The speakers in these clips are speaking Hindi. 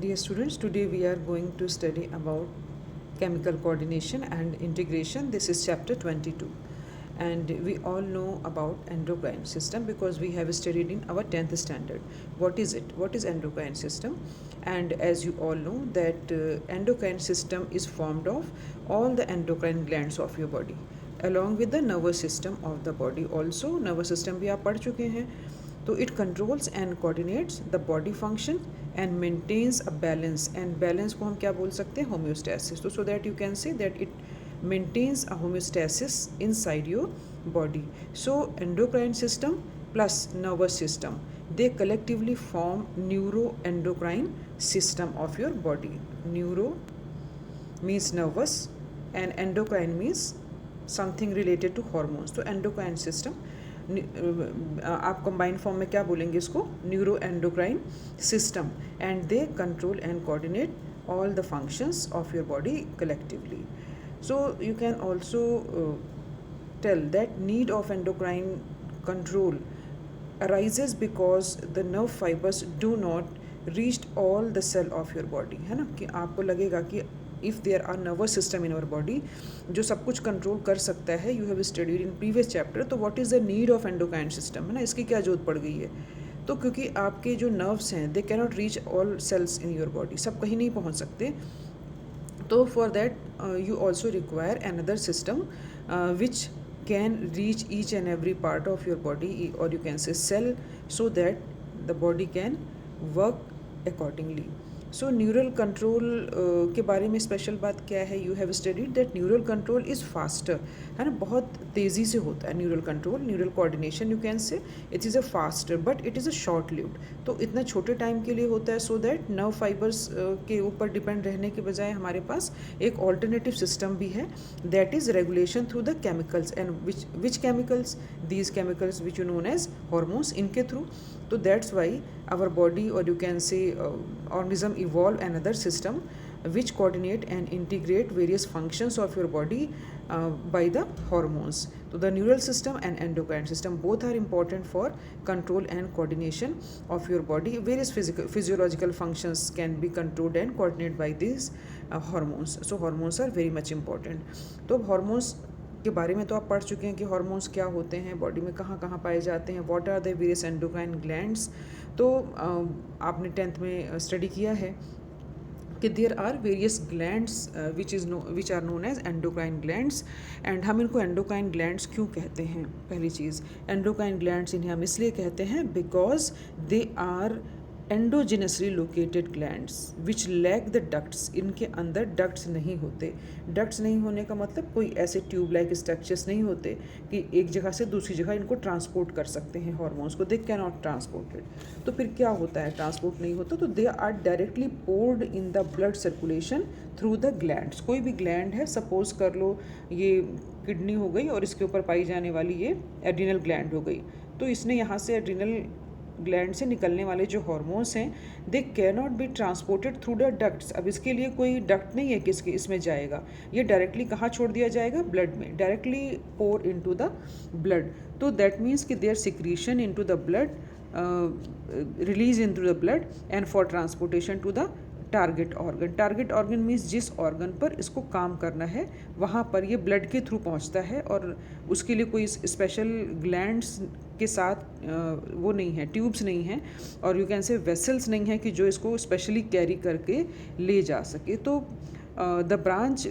Dear students, today we are going to study about chemical coordination and integration. This is chapter 22, and we all know about endocrine system because we have studied in our 10th standard. What is it? What is endocrine system? And as you all know that endocrine system is formed of all the endocrine glands of your body along with the nervous system of the body. Also nervous system भी आप पढ़ चुके हैं. तो it controls and coordinates the body function and maintains a balance, and balance को हम क्या बोल सकते हैं? होम्योस्टैसिस. तो so that you can say that it maintains a homeostasis inside your body. So endocrine system plus nervous system, they collectively form neuroendocrine system of your body. Neuro means nervous and endocrine means something related to hormones. तो endocrine system आप कंबाइंड फॉर्म में क्या बोलेंगे इसको? Neuro endocrine system. And they control and coordinate all the functions of your body collectively. So you can also tell that need of endocrine control arises because the nerve fibers do not reach all the cell of your body. है ना, कि आपको लगेगा कि if there are nervous system in our body जो सब कुछ कंट्रोल कर सकता है, you have studied in previous chapter, तो what is the need of endocrine system, है ना, इसकी क्या जरूरत पड़ गई है? तो क्योंकि आपके जो नर्व्स हैं they cannot reach all cells in your body, सब कहीं नहीं पहुंच सकते. तो for that you also require another system which can reach each and every part of your body, और you can say cell, so that the body can work accordingly. So neural control के बारे में स्पेशल बात क्या है? You have studied that neural control is faster, है ना, बहुत तेज़ी से होता है neural control. Neural coordination you can से it is a faster but it is a short lived. तो इतना छोटे टाइम के लिए होता है सो दैट नर्व फाइबर्स के ऊपर डिपेंड रहने के बजाय हमारे पास एक ऑल्टरनेटिव सिस्टम भी है, that is regulation through the chemicals. And which chemicals? These chemicals which you known as hormones, इनके थ्रू. तो that's why our body, or you can say organism, evolve another system which coordinate and integrate various functions of your body by the hormones. So the neural system and endocrine system both are important for control and coordination of your body. Various physiological functions can be controlled and coordinated by these hormones. So hormones are very much important. तो hormones के बारे में तो आप पढ़ चुके हैं कि हार्मोन्स क्या होते हैं, बॉडी में कहाँ कहाँ पाए जाते हैं, what are the various endocrine glands. तो आपने 10th में स्टडी किया है कि there are various glands which are known as endocrine glands. And हम इनको एंडोक्राइन ग्लैंड्स क्यों कहते हैं? पहली चीज़, एंडोक्राइन ग्लैंड्स इन्हें हम इसलिए कहते हैं because they are endogenously located glands which lack the ducts. इनके अंदर डक्ट्स नहीं होते. डक्ट्स नहीं होने का मतलब कोई ऐसे ट्यूब लाइक स्ट्रक्चर्स नहीं होते कि एक जगह से दूसरी जगह इनको ट्रांसपोर्ट कर सकते हैं हॉर्मोन्स को. They can not transported. तो फिर क्या होता है? ट्रांसपोर्ट नहीं होता तो they are directly poured in the blood circulation through the glands. कोई भी ग्लैंड है, सपोज कर लो ये किडनी हो गई और इसके ऊपर पाई जाने वाली ये एड्रिनल ग्लैंड हो गई, तो इसने यहाँ से एड्रिनल ग्लैंड से निकलने वाले जो हार्मोन्स हैं दे can not be transported through the ducts. अब इसके लिए कोई डक्ट नहीं है कि इसमें जाएगा, ये डायरेक्टली कहाँ छोड़ दिया जाएगा? ब्लड में, directly pour into the blood. तो दैट मीन्स कि their secretion into the blood, release into the blood and for transportation to the target organ. Target organ means जिस ऑर्गन पर इसको काम करना है वहाँ पर ये ब्लड के थ्रू पहुँचता है, और उसके लिए कोई स्पेशल ग्लैंड्स के साथ वो नहीं है, ट्यूब्स नहीं हैं, और यू कैन से वेसल्स नहीं है कि जो इसको स्पेशली कैरी करके ले जा सके. तो the branch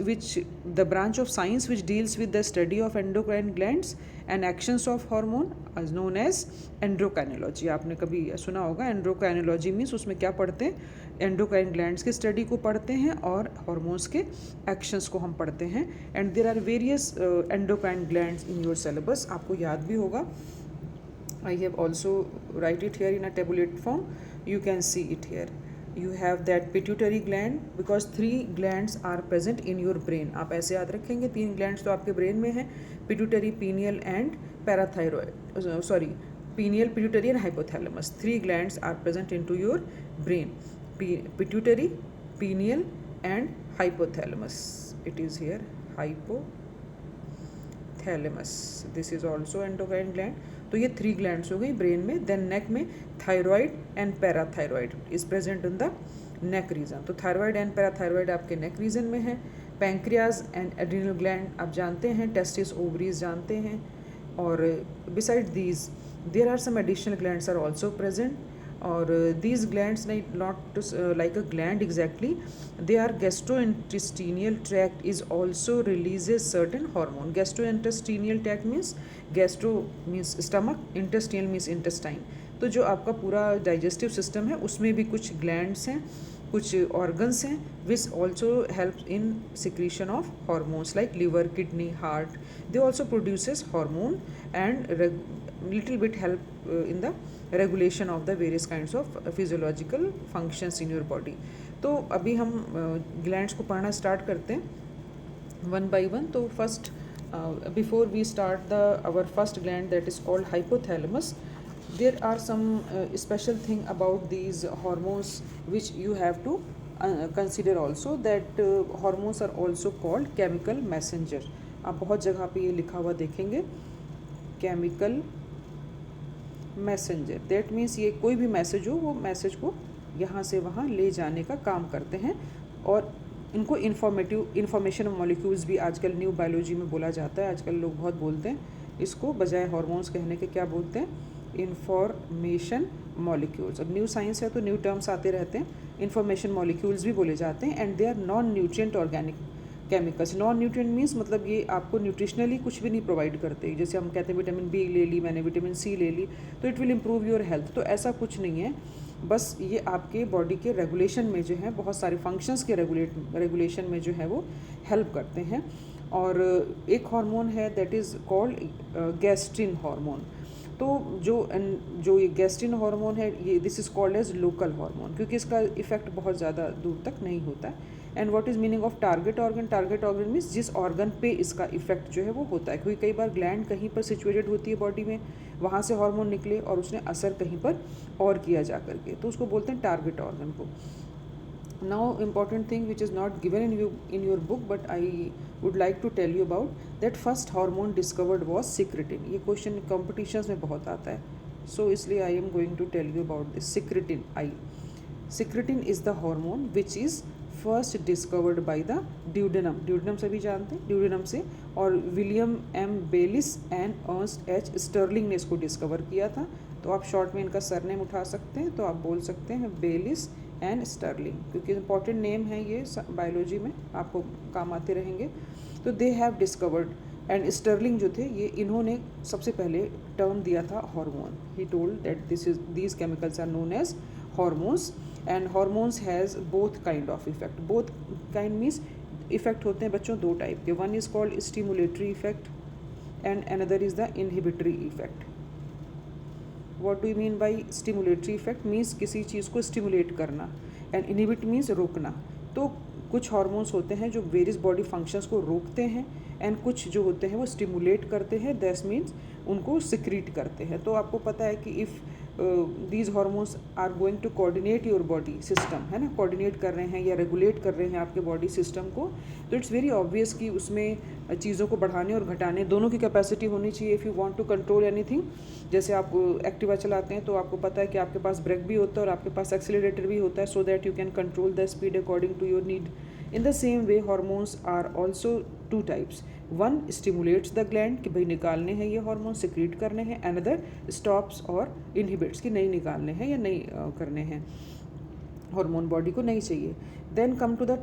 of science which deals with the study of endocrine glands and actions of hormone is known as endocrinology. आपने कभी सुना होगा endocrinology means उसमें क्या पढ़ते हैं? एंडोक्राइन ग्लैंड्स के स्टडी को पढ़ते हैं और हार्मोन्स के एक्शंस को हम पढ़ते हैं. And there are various endocrine glands in your syllabus, आपको याद भी होगा. I have also write it here in a tabulate form. You can see it here. You have that pituitary gland because 3 glands are present in your brain. आप ऐसे याद रखेंगे, 3 glands तो आपके ब्रेन में हैं, pituitary, pineal and parathyroid. Sorry, pineal, pituitary and hypothalamus. 3 glands are present into your brain. Pituitary, pineal and hypothalamus. It is here, hypothalamus. This is also endocrine gland. तो ये 3 ग्लैंड्स हो गई ब्रेन में. देन नेक में thyroid and parathyroid is present in the neck region. तो थायराइड एंड पैराथायराइड आपके नेक रीजन में है. पैंक्रियाज एंड एड्रिनल ग्लैंड आप जानते हैं, टेस्टिस ओवरीज जानते हैं. और beside these there are some additional glands are also present. और these glands not like a gland exactly, they are gastrointestinal tract is also releases certain hormone. Gastrointestinal tract means gastro means stomach, intestinal means intestine. तो जो आपका पूरा डाइजेस्टिव सिस्टम है उसमें भी कुछ ग्लैंड्स हैं, कुछ ऑर्गन्स हैं which also help in secretion of hormones like liver, kidney, heart. They also produces hormone and little bit help in the regulation of the various kinds of physiological functions in your body. तो अभी हम ग्लैंड्स को पढ़ना स्टार्ट करते हैं वन बाई वन. तो first before we start the our first gland that is called hypothalamus, there are some special thing about these hormones which you have to consider also, that hormones are also called chemical messenger. आप बहुत जगह पे ये लिखा हुआ देखेंगे chemical मैसेंजर. दैट मीन्स ये कोई भी मैसेज हो वो मैसेज को यहाँ से वहाँ ले जाने का काम करते हैं. और इनको इंफॉर्मेशन मॉलिक्यूल्स भी आजकल न्यू बायोलॉजी में बोला जाता है. आजकल लोग बहुत बोलते हैं इसको, बजाय हार्मोन्स कहने के क्या बोलते हैं, इंफॉर्मेशन मॉलिक्यूल्स. अब न्यू साइंस है तो न्यू टर्म्स आते रहते हैं. इंफॉर्मेशन मॉलिक्यूल्स भी बोले जाते हैं. And they are non nutrient organic chemicals. Non nutrient means मतलब ये आपको न्यूट्रिशनली कुछ भी नहीं प्रोवाइड करते. जैसे हम कहते हैं विटामिन बी ले ली मैंने, विटामिन सी ले ली तो it will improve your health. तो ऐसा कुछ नहीं है. बस ये आपके बॉडी के रेगुलेशन में जो है, बहुत सारे फंक्शंस के रेगुलेशन में जो है वो हेल्प करते हैं. और एक हार्मोन है that is called gastrin hormone. तो जो ये गैस्ट्रिन हार्मोन है ये this is called as local hormone, क्योंकि इसका इफेक्ट बहुत ज़्यादा दूर तक नहीं होता है. And what is meaning of target organ? Target organ means जिस ऑर्गन पे इसका इफेक्ट जो है वो होता है. क्योंकि कई बार ग्लैंड कहीं पर सिचुएटेड होती है बॉडी में, वहाँ से हार्मोन निकले और उसने असर कहीं पर और किया जा करके, तो उसको बोलते हैं टारगेट ऑर्गन को. Now important thing which is not given in your book but I would like to tell you about that first hormone discovered was secretin. ये क्वेश्चन कॉम्पिटिशन्स में बहुत आता है, so इसलिए I am going to tell you about this secretin. Secretin is the hormone which is first discovered by the duodenum. duodenum सभी जानते हैं, duodenum से. और William M Bayliss and Ernest H Starling ने इसको डिस्कवर किया था. तो आप शॉर्ट में इनका सरनेम उठा सकते हैं, तो आप बोल सकते हैं बेलिस एंड स्टर्लिंग, क्योंकि इंपॉर्टेंट नेम है ये बायोलॉजी में, आपको काम आते रहेंगे. तो they have discovered. And Starling जो थे ये इन्होंने सबसे पहले टर्म दिया था hormone. He told that these chemicals are known as hormones. And hormones has both kind of effect. Both kind means effect होते हैं बच्चों दो टाइप के. One is called stimulatory effect and another is the inhibitory effect. What do you mean by stimulatory effect? Means किसी चीज़ को स्टिमुलेट करना, एंड इनहिबिट मीन्स रोकना. तो कुछ हार्मोन्स होते हैं जो वेरियस बॉडी फंक्शंस को रोकते हैं, एंड कुछ जो होते हैं वो स्टिमुलेट करते हैं, दैट मीन्स उनको सिक्रीट करते हैं. तो आपको पता है कि if these hormones are going to coordinate your body system, है ना, कोऑर्डिनेट कर रहे हैं या रेगुलेट कर रहे हैं आपके बॉडी सिस्टम को, तो इट्स वेरी ऑब्वियस कि उसमें चीज़ों को बढ़ाने और घटाने दोनों की कैपेसिटी होनी चाहिए. If you want to control anything, जैसे आप एक्टिवा चलाते हैं तो आपको पता है कि आपके पास ब्रेक भी होता है और आपके पास एक्सीलरेटर भी होता है, so that you can control the speed according to your need. In the same way hormones are also two types. One stimulates the gland कि भाई निकालने हैं ये हार्मोन, सिक्रीट करने हैं. Another stops और inhibits कि नहीं निकालने हैं या नहीं करने हैं हार्मोन, बॉडी को नहीं चाहिए. Then come to the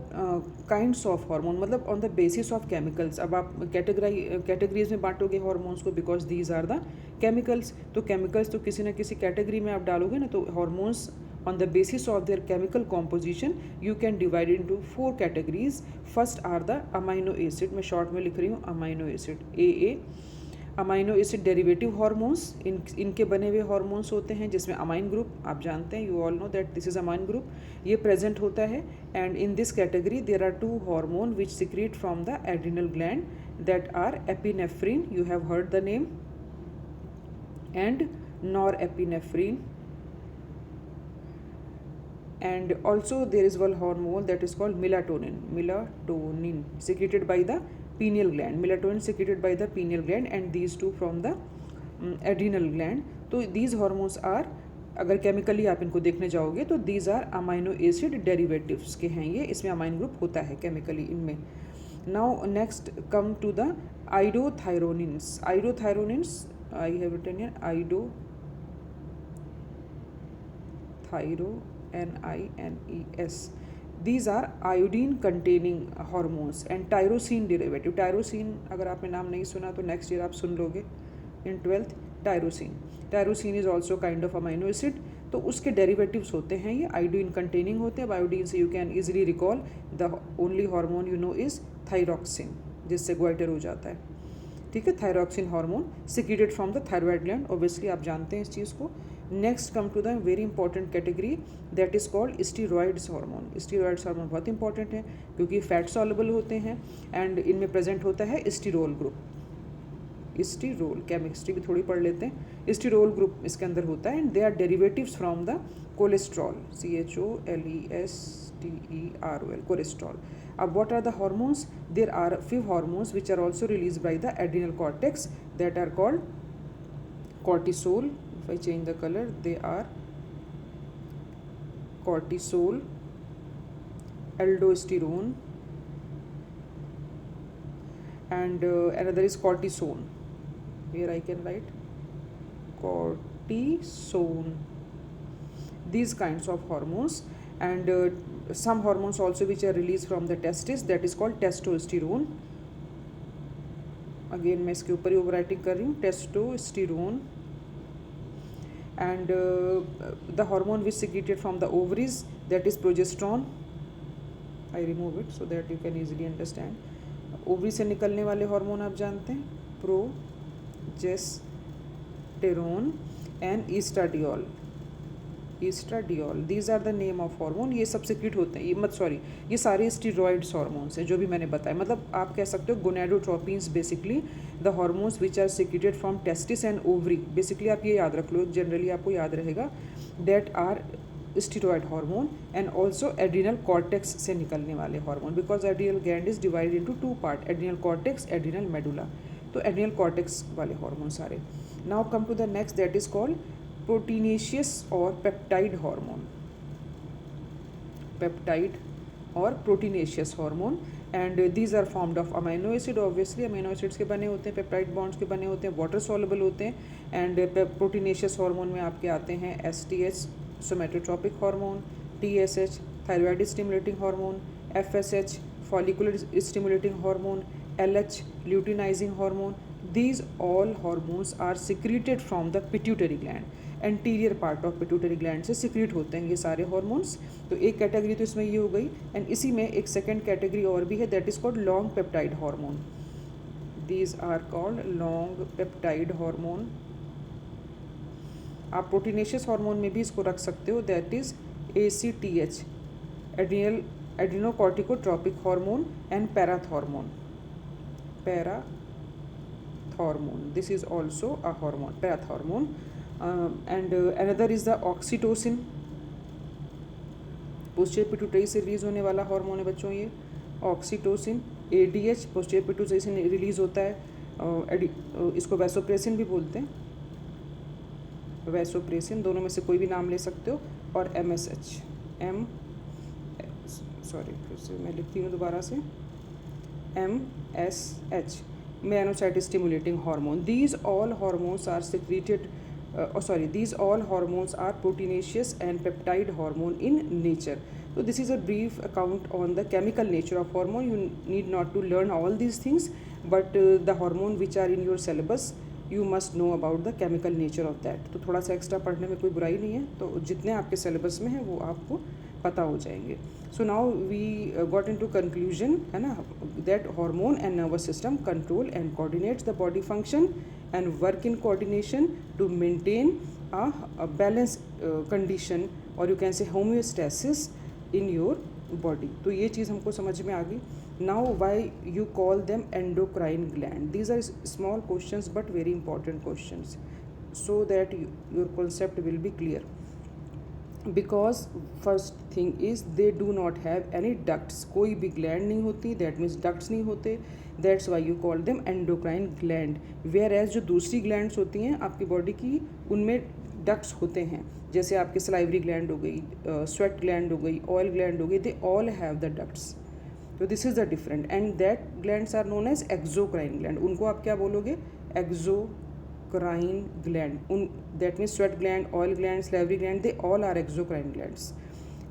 kinds of hormone, मतलब on the basis of chemicals. अब आप कैटेगरीज में बांटोगे हार्मोन्स को, because these are the chemicals. तो केमिकल्स तो किसी न किसी कैटेगरी में आप डालोगे ना. तो hormones on the basis of their chemical composition you can divide it into 4 categories. First are the amino acid. मैं short में लिख रही हूँ amino acid, AA. Amino acid derivative hormones, इनके बने हुए हार्मोन्स होते हैं जिसमें अमाइन ग्रुप, आप जानते हैं, you all know that this is amine group, ये प्रेजेंट होता है. And in this category there are 2 hormone which secrete from the adrenal gland that are epinephrine, you have heard the name, and norepinephrine. And also there is one hormone that is called melatonin secreted by the pineal gland. Melatonin secreted by the pineal gland, and these two from the adrenal gland. तो दीज हॉर्मोन्स आर, अगर केमिकली आप इनको देखने जाओगे तो these are amino acid derivatives के हैं ये, इसमें अमाइन ग्रुप होता है केमिकली इनमें। Now next come to the iodothyronines. Iodothyronines I have written here NINES. These are iodine containing hormones and tyrosine derivative. Tyrosine अगर आपने नाम नहीं सुना तो नेक्स्ट ईयर आप सुन लोगे इन 12th। Tyrosine is also kind of amino acid, तो उसके डेरिवेटिव्स होते हैं ये, आयोडीन कंटेनिंग होते हैं। आयोडीन से you can easily recall the only hormone you know is thyroxine, जिससे ग्वाइटर हो जाता है, ठीक है। Thyroxine hormone secreted from the thyroid gland, obviously आप जानते हैं इस चीज़ को। Next come to the very important category that is called steroids hormone. Steroids hormone बहुत इंपॉर्टेंट है क्योंकि फैट सॉल्युबल होते हैं एंड इनमें प्रेजेंट होता है स्टीरोल ग्रुप। स्टीरोल, केमिस्ट्री भी थोड़ी पढ़ लेते हैं। स्टीरोल ग्रुप इसके अंदर होता है and they are derivatives from the cholesterol, CHOLESTEROL, cholesterol. अब what are the hormones? There are few hormones which are also released by the adrenal cortex that are called cortisol. If I change the color, they are cortisol, aldosterone, and another is cortisone. Here I can write cortisone. These kinds of hormones, and some hormones also which are released from the testis, that is called testosterone. Again मैं इसके ऊपर ही ओवर राइटिंग कर रही हूँ, testosterone. And the hormone which secreted from the ovaries, that is progesterone. I remove it so that you can easily understand. Ovary से निकलने वाले हार्मोन आप जानते हैं, progesterone and oestradiol. These are the name of hormone. ये सब सिक्रेट होते हैं, ये सारे स्टीरॉयड्स हार्मोन्स हैं जो भी मैंने बताया। मतलब आप कह सकते हो gonadotropins, basically the hormones which are secreted from testis and ovary. Basically आप ये याद रख लो, जनरली आपको याद रहेगा, that are steroid hormone and also adrenal cortex से निकलने वाले hormone, because adrenal gland is divided into 2 part, adrenal cortex, adrenal medulla. तो एड्रिनल कॉर्टेक्स वाले हार्मोन सारे। Now come to the next that is called proteinaceous और पेप्टाइड हार्मोन। पेप्टाइड और proteinaceous hormone, and these are formed of amino acid. Obviously amino acids के बने होते हैं, पेप्टाइड बॉन्ड्स के बने होते हैं, वाटर सॉल्युबल होते हैं। एंड प्रोटीनेशियस हार्मोन में आपके आते हैं STH, somatotropic hormone, TSH, thyroid stimulating hormone, FSH, follicular stimulating hormone, LH, luteinising hormone. These all hormones are secreted from the pituitary gland. Anterior part of pituitary gland से सिक्रीट होते हैं ये सारे हार्मोन्स। तो एक कैटेगरी तो इसमें ये हो गई, एंड इसी में एक सेकेंड कैटेगरी और भी है, that is called long peptide hormone. These are called long peptide hormone. आप प्रोटीनेशियस हार्मोन में भी इसको रख सकते हो, that is ACTH, adrenocorticotropic hormone and parathormone. This is also a hormone, parathormone. And another is the oxytocin, posterior pituitary से रिलीज होने वाला हार्मोन है बच्चों ये ऑक्सीटोसिन। ADH पोस्टीरियर पिट्यूटरी से रिलीज होता है, इसको वैसोप्रेसिन भी बोलते हैं, वैसोप्रेसिन, दोनों में से कोई भी नाम ले सकते हो। और MSH, फिर से मैं लिखती हूँ दोबारा से, MSH, melanocyte stimulating hormone. These all hormones are secreted, these all hormones are proteinaceous and peptide hormone in nature. So this is a brief account on the chemical nature of hormone. You need not to learn all these things, but the hormone which are in your syllabus, you must know about the chemical nature of that. तो थोड़ा सा एक्स्ट्रा पढ़ने में कोई बुराई नहीं है, तो जितने आपके सिलेबस में है वो आपको पता हो जाएंगे। So now we got into conclusion, है ना, that hormone and nervous system control and coordinates the body function and work in coordination to maintain a balance condition, और you can say homeostasis in your body. तो ये चीज़ हमको समझ में आ गई। Now why you call them endocrine gland, these are small questions but very important questions, so that your concept will be clear. Because first thing is they do not have any ducts, कोई भी ग्लैंड नहीं होती, दैट मीन्स डक्ट्स नहीं होते, that's why you call them endocrine gland. Whereas जो दूसरी ग्लैंड्स होती हैं आपकी बॉडी की, उनमें डक्ट्स होते हैं, जैसे आपकी सलाइवरी ग्लैंड हो गई, स्वेट ग्लैंड हो गई, ऑयल ग्लैंड हो गई, they all have the ducts. तो this is the different, and that glands are known as exocrine gland. उनको आप क्या बोलोगे? Exocrine gland. उन that means sweat gland, oil gland, salivary gland, they all are exocrine glands.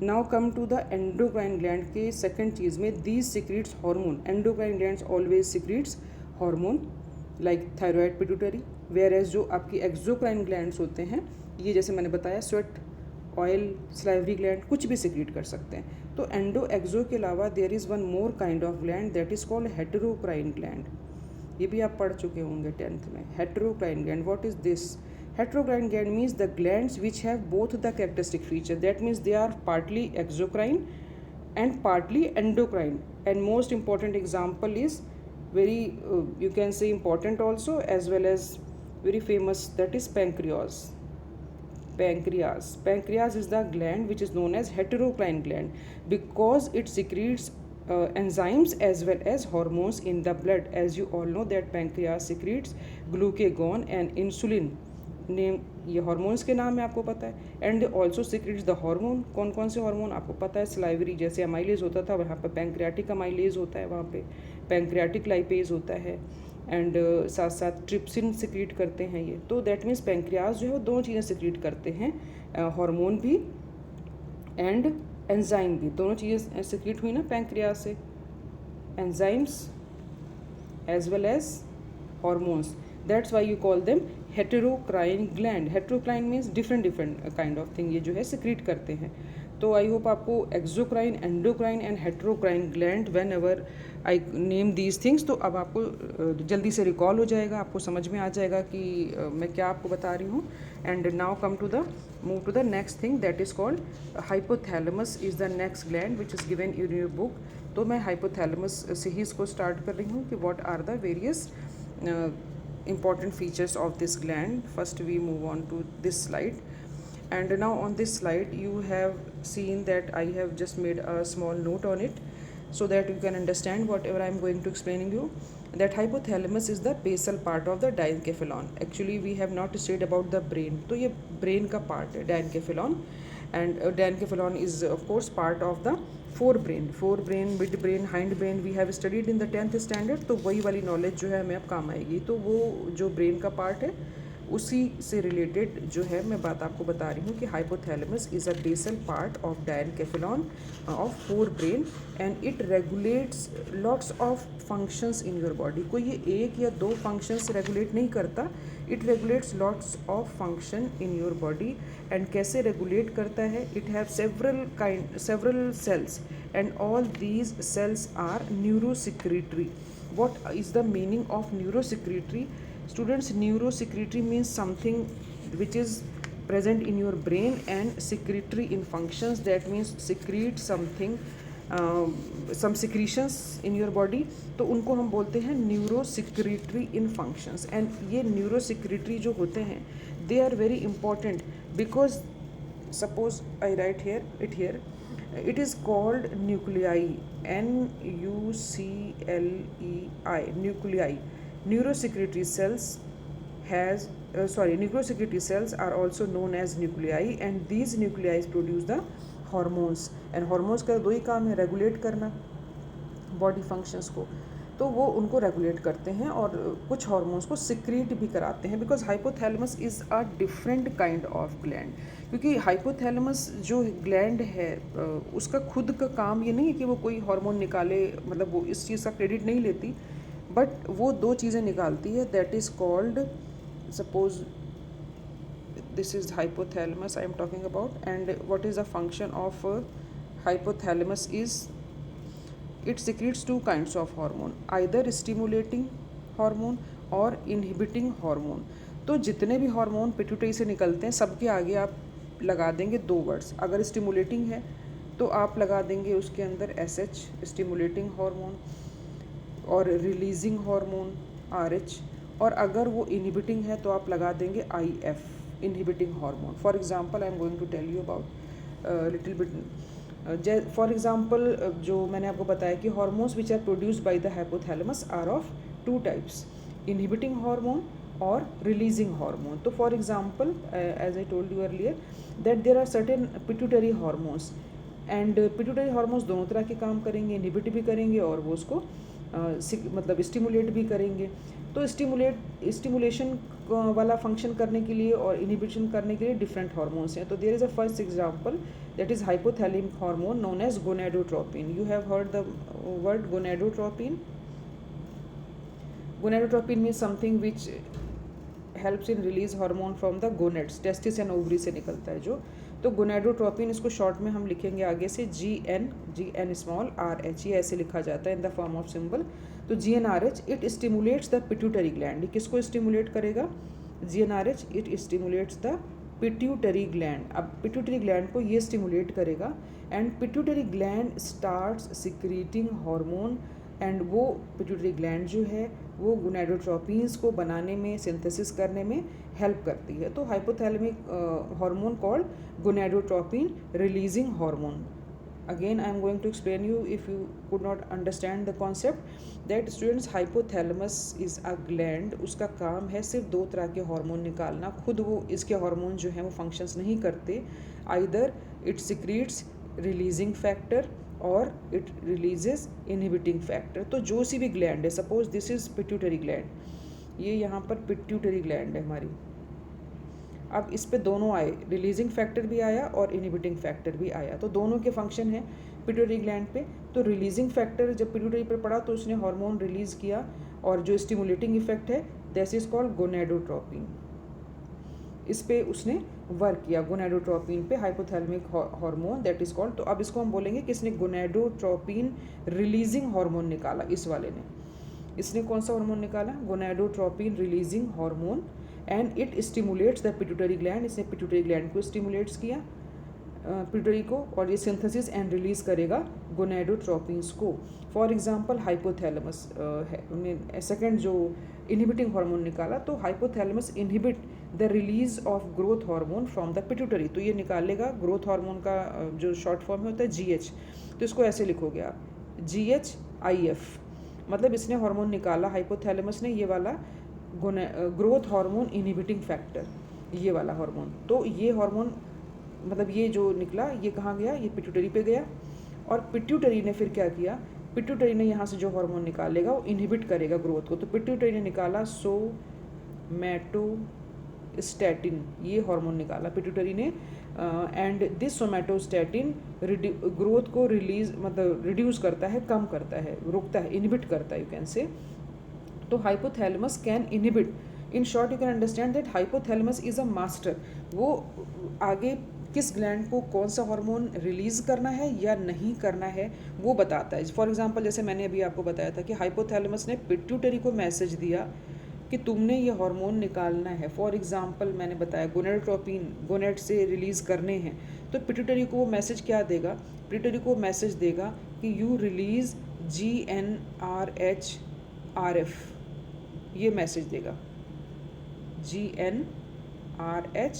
Now come to the endocrine gland के सेकेंड चीज़ में, these secretes hormone. Endocrine glands always secretes hormone like thyroid, pituitary. Whereas जो आपकी एक्सोक्राइन ग्लैंड्स होते हैं, ये जैसे मैंने बताया स्वेट, ऑयल, सलाइवरी ग्लैंड, कुछ भी सिक्रीट कर सकते हैं। तो एंडो एक्सो के अलावा there is one more kind of gland that is called heterocrine gland. ये भी आप पढ़ चुके होंगे 10th में। Heterocrine gland, what is this? Heterocrine gland means the glands which have both the characteristic feature, that means they are partly exocrine and partly endocrine, and most important example is very you can say important also as well as very famous, that is pancreas. Pancreas is the gland which is known as heterocrine gland because it secretes enzymes as well as hormones in the blood. As you all know that pancreas secretes glucagon and insulin, name ये हार्मोन्स के नाम है, आपको पता है। And also secretes the hormone. कौन कौन से हार्मोन आपको पता है? सलाइवरी, जैसे अमाइलेज होता था, वहाँ पे पैंक्रियाटिक अमाइलेज होता है, वहाँ पे पैंक्रियाटिक लाइपेज होता है, एंड साथ साथ ट्रिप्सिन सिक्रीट करते हैं ये। तो दैट मीन्स पैंक्रियाज जो है वो दोनों चीज़ें सिक्रीट करते हैं, हार्मोन भी एंड एंजाइम भी। दोनों चीज़ें सिक्रीट हुई ना पैंक्रियाज से, enzymes as well as hormones. That's why you call them heterocrine gland. Heterocrine means different kind of thing ये जो है सिक्रीट करते हैं। तो आई होप आपको exocrine, endocrine and heterocrine gland whenever I name these things, तो अब आपको जल्दी से रिकॉल हो जाएगा, आपको समझ में आ जाएगा कि मैं क्या आपको बता रही हूँ। And now come to the move to the next thing that is called hypothalamus is the next gland which is given in your book. तो मैं हाइपोथैलेमस से ही इसको स्टार्ट कर रही हूँ कि what are the various important features of this gland. First we move on to this slide, and now on this slide you have seen that I have just made a small note on it so that you can understand whatever I am going to explaining you, that hypothalamus is the basal part of the diencephalon. Actually we have not studied about the brain, तो ये brain का part है diencephalon, and diencephalon is of course part of the forebrain, midbrain, hindbrain we have studied in the 10th standard. तो वही वाली नॉलेज जो है हमें अब काम आएगी। तो वो जो ब्रेन का पार्ट है उसी से रिलेटेड जो है मैं बात आपको बता रही हूँ कि hypothalamus is a basal part of diencephalon of forebrain and it regulates lots of functions in your body. कोई ये एक या दो फंक्शंस रेगुलेट नहीं करता, it regulates lots of function in your body. And कैसे रेगुलेट करता है? It have several cells and all these cells are neurosecretory. What is the meaning of neurosecretory? Students, neurosecretory means something which is present in your brain and secretory in functions, that means secrete something, some secretions in your body, तो उनको हम बोलते हैं neurosecretory in functions। and ये neurosecretory जो होते हैं they are very important because suppose I write here it is called nuclei, nuclei, nuclei। Neurosecretory cells neurosecretory cells are also known as nuclei, and these nuclei produce the hormones, and hormones का दो ही काम है, रेगुलेट करना बॉडी फंक्शंस को, तो वो उनको रेगुलेट करते हैं और कुछ हार्मोन्स को सिक्रीट भी कराते हैं। Because hypothalamus is a different kind of gland, क्योंकि हाइपोथैलेमस जो ग्लैंड है उसका खुद का काम ये नहीं है कि वो कोई हार्मोन निकाले, मतलब वो इस चीज़ का क्रेडिट नहीं लेती, बट वो दो चीज़ें निकालती है, that is called, suppose this is hypothalamus I am talking about, and what is the function of hypothalamus is it secretes two kinds of hormone, either stimulating hormone और इनहिबिटिंग हार्मोन। तो जितने भी हार्मोन पिट्यूटरी से निकलते हैं सबके आगे आप लगा देंगे दो वर्ड्स। अगर स्टिमुलेटिंग है तो आप लगा देंगे उसके अंदर SH स्टिमुलेटिंग हार्मोन, और रिलीजिंग हार्मोन RH, और अगर वो इनहिबिटिंग है तो आप लगा देंगे IF inhibiting hormone. For example I am going to tell you about little bit. For example जो मैंने आपको बताया कि hormones which are produced by the hypothalamus are of two types, inhibiting hormone और रिलीजिंग हार्मोन। तो for example as I told you earlier that there are certain pituitary hormones, and pituitary hormones दोनों तरह के काम करेंगे, इनहिबिट भी करेंगे और वो उसको मतलब स्टिमुलेट भी करेंगे। तो स्टिमुलेशन वाला फंक्शन करने के लिए और इनहिबिशन करने के लिए डिफरेंट हार्मोन्स हैं। तो there is a first example that is hypothalamic hormone known as gonadotropin. You have heard the word gonadotropin. Gonadotropin means something which helps in release hormone from the gonads, testis and ovary से निकलता है जो। तो गोनेडोट्रोपिन, इसको शॉर्ट में हम लिखेंगे आगे से G N small R H, ये ऐसे लिखा जाता है in the form of symbol. तो GnRH it stimulates the pituitary gland. किसको स्टिमुलेट करेगा? GnRH it stimulates the pituitary gland. अब पिट्यूटरी ग्लैंड को ये स्टिमुलेट करेगा and pituitary gland starts secreting hormone, and वो पिट्यूटरी ग्लैंड जो है वो गोनेडोट्रोपिन्स को बनाने में, सिंथेसिस करने में हेल्प करती है। तो hypothalamic hormone called gonadotropin releasing hormone. Again I am going to explain you if you could not understand the concept that students, hypothalamus is a gland। उसका काम है सिर्फ दो तरह के हार्मोन निकालना। खुद वो इसके हार्मोन जो हैं वो फंक्शंस नहीं करते, either it secretes releasing factor और इट रिलीजेस इनहिबिटिंग फैक्टर। तो जो सी भी ग्लैंड है, suppose this is pituitary gland, ये यहाँ पर पिट्यूटरी ग्लैंड है हमारी। अब इस पे दोनों आए, रिलीजिंग फैक्टर भी आया और इनहिबिटिंग फैक्टर भी आया, तो दोनों के फंक्शन हैं पिट्यूटरी ग्लैंड पे। तो रिलीजिंग फैक्टर जब पिट्यूटरी पर पड़ा तो उसने हार्मोन रिलीज़ किया, और जो स्टिमुलेटिंग इफेक्ट है दैट इज कॉल्ड गोनेडोट्रोपिन, इस पे उसने वर्क किया, गोनेडोट्रोपिन पे, hypothalamic hormone that is called. तो अब इसको हम बोलेंगे कि इसने गोनेडोट्रोपिन रिलीजिंग हार्मोन निकाला। इस वाले ने, इसने कौन सा हार्मोन निकाला? Gonadotropin releasing hormone, and it stimulates the pituitary gland. इसने पिट्यूटरी ग्लैंड को स्टिमुलेट्स किया, पिट्यूटरी को, और ये सिंथेसिस एंड रिलीज करेगा गोनेडोट्रोपिन्स को। फॉर एग्जांपल हाइपोथैलेमस है, उन्हें सेकंड जो इनहिबिटिंग हार्मोन निकाला, तो hypothalamus inhibit the release of growth hormone from the pituitary. तो ये निकालेगा ग्रोथ हार्मोन का जो शॉर्ट फॉर्म में होता है GH, तो इसको ऐसे लिखोगे आप GHIF, मतलब इसने हार्मोन निकाला हाइपोथैलेमस ने, ये वाला ग्रोथ हार्मोन इनहिबिटिंग फैक्टर, ये वाला हार्मोन। तो ये हार्मोन मतलब ये जो निकला ये कहाँ गया? ये पिट्यूटरी पे गया, और पिट्यूटरी ने फिर क्या किया? पिट्यूटरी ने यहाँ से जो हार्मोन निकालेगा वो इनहिबिट करेगा ग्रोथ को। तो पिट्यूटरी ने निकाला सोमैटोस्टैटिन, ये हार्मोन निकाला पिट्यूटरी ने, एंड दिस सोमैटोस्टैटिन ग्रोथ को रिलीज मतलब रिड्यूस करता है, कम करता है, रोकता है, इनहिबिट करता है, यू कैन से। तो hypothalamus can inhibit, in short you can understand that hypothalamus is a master. वो आगे किस ग्लैंड को कौन सा हार्मोन रिलीज़ करना है या नहीं करना है वो बताता है। फॉर एग्जांपल जैसे मैंने अभी आपको बताया था कि हाइपोथैलेमस ने पिट्यूटरी को मैसेज दिया कि तुमने ये हार्मोन निकालना है। फॉर एग्जांपल मैंने बताया गोनेडोट्रोपिन गोनेड से रिलीज़ करने हैं, तो पिट्यूटरी को वो मैसेज क्या देगा? पिट्यूटरी को मैसेज देगा कि यू रिलीज़ GnRH ये मैसेज देगा, GnRH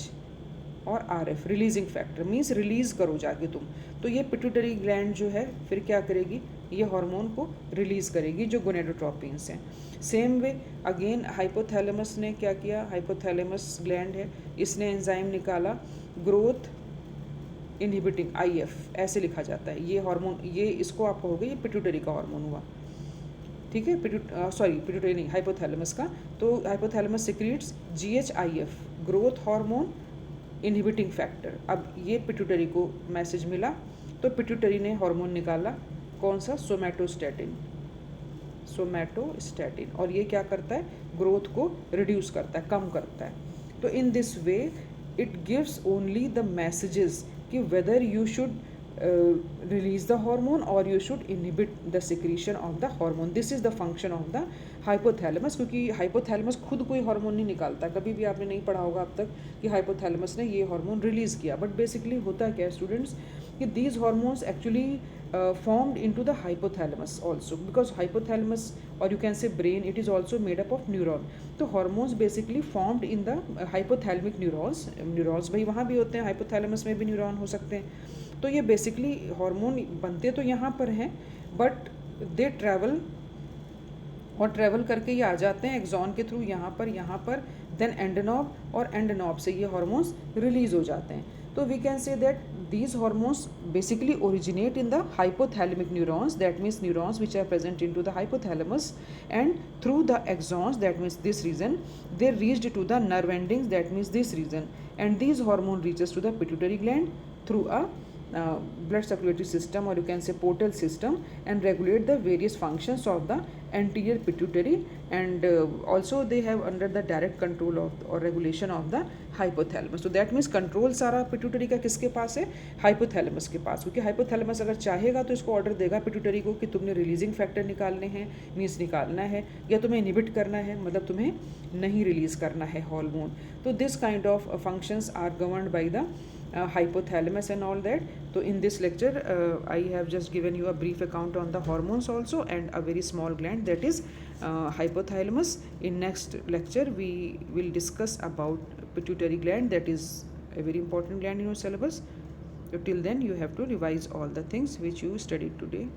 और RF releasing factor, means release करो जाके तुम। तो ये पिट्यूटरी ग्लैंड जो है फिर क्या करेगी? ये हार्मोन को रिलीज़ करेगी जो गोनेडोट्रोपिन्स हैं। सेम वे अगेन हाइपोथैलेमस ने क्या किया? हाइपोथैलेमस ग्लैंड है, इसने एंजाइम निकाला ग्रोथ इनहिबिटिंग IF, ऐसे लिखा जाता है ये हार्मोन। ये इसको आप कहोगे ये पिट्यूटरी का हार्मोन हुआ, ठीक है, पिट्यूटरी नहीं, हाइपोथैलेमस का। तो hypothalamus secretes GHIF growth hormone inhibiting factor. अब ये पिट्यूटरी को मैसेज मिला तो पिट्यूटरी ने हार्मोन निकाला, कौन सा? सोमैटोस्टैटिन, और ये क्या करता है? ग्रोथ को रिड्यूस करता है, कम करता है। तो in this way it gives only the messages कि whether you should release the hormone or you should inhibit the secretion of the hormone. This is the function of the hypothalamus, क्योंकि hypothalamus खुद कोई हार्मोन नहीं निकालता. कभी भी आपने नहीं पढ़ा होगा अब तक कि hypothalamus ने ये हार्मोन रिलीज़ किया. बट बेसिकली होता क्या है स्टूडेंट्स कि these hormones actually formed into the hypothalamus also, because hypothalamus, or you can say brain, it is also made up of neuron. तो hormones basically formed in the hypothalamic neurons. neurons भाई वहाँ भी होते हैं, hypothalamus में भी न्यूरॉन हो सकते हैं. तो ये बेसिकली हार्मोन बनते तो यहाँ पर हैं, बट दे ट्रैवल करके ये आ जाते हैं एक्सॉन के थ्रू यहाँ पर देन एंडनॉब, और एंडनॉब से ये हार्मोन्स रिलीज हो जाते हैं. तो we can say that these hormones basically originate in the hypothalamic neurons, that means neurons which are present into the hypothalamus, and through the axons, that means this region, they reached to the nerve endings, that means this region, and these hormone reaches to the pituitary gland through a blood circulatory system, or you can say portal system, and regulate the various functions of the anterior pituitary, and also they have under the direct control of or regulation of the hypothalamus. So that means control सारा pituitary का किसके पास है? hypothalamus के पास, क्योंकि hypothalamus अगर चाहेगा तो इसको ऑर्डर देगा pituitary को कि तुमने रिलीजिंग फैक्टर निकालने हैं, मीन्स निकालना है, या तुम्हें इनहिबिट करना है, मतलब तुम्हें नहीं रिलीज करना है हार्मोन. तो this kind of functions are governed by the hypothalamus and all that. So in this lecture I have just given you a brief account on the hormones also, and a very small gland, that is hypothalamus. In next lecture we will discuss about pituitary gland, that is a very important gland in your syllabus. So till then you have to revise all the things which you studied today.